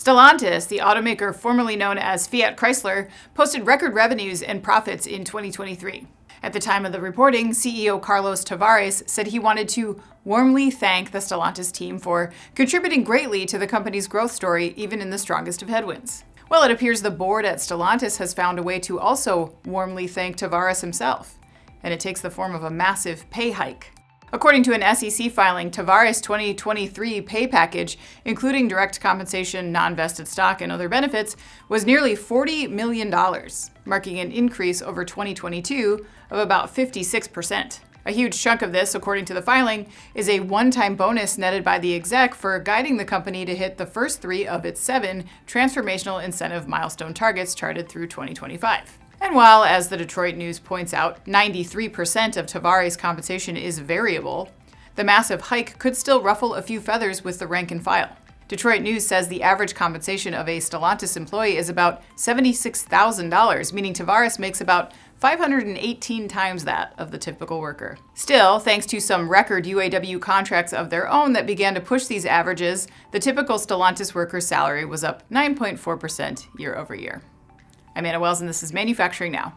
Stellantis, the automaker formerly known as Fiat Chrysler, posted record revenues and profits in 2023. At the time of the reporting, CEO Carlos Tavares said he wanted to warmly thank the Stellantis team for contributing greatly to the company's growth story, even in the strongest of headwinds. Well, it appears the board at Stellantis has found a way to also warmly thank Tavares himself, and it takes the form of a massive pay hike. According to an SEC filing, Tavares' 2023 pay package, including direct compensation, non-vested stock, and other benefits, was nearly $40 million, marking an increase over 2022 of about 56%. A huge chunk of this, according to the filing, is a one-time bonus netted by the exec for guiding the company to hit the first 3 of its 7 transformational incentive milestone targets charted through 2025. And while, as the Detroit News points out, 93% of Tavares' compensation is variable, the massive hike could still ruffle a few feathers with the rank and file. Detroit News says the average compensation of a Stellantis employee is about $76,000, meaning Tavares makes about 518 times that of the typical worker. Still, thanks to some record UAW contracts of their own that began to push these averages, the typical Stellantis worker's salary was up 9.4% year over year. I'm Anna Wells, and this is Manufacturing Now.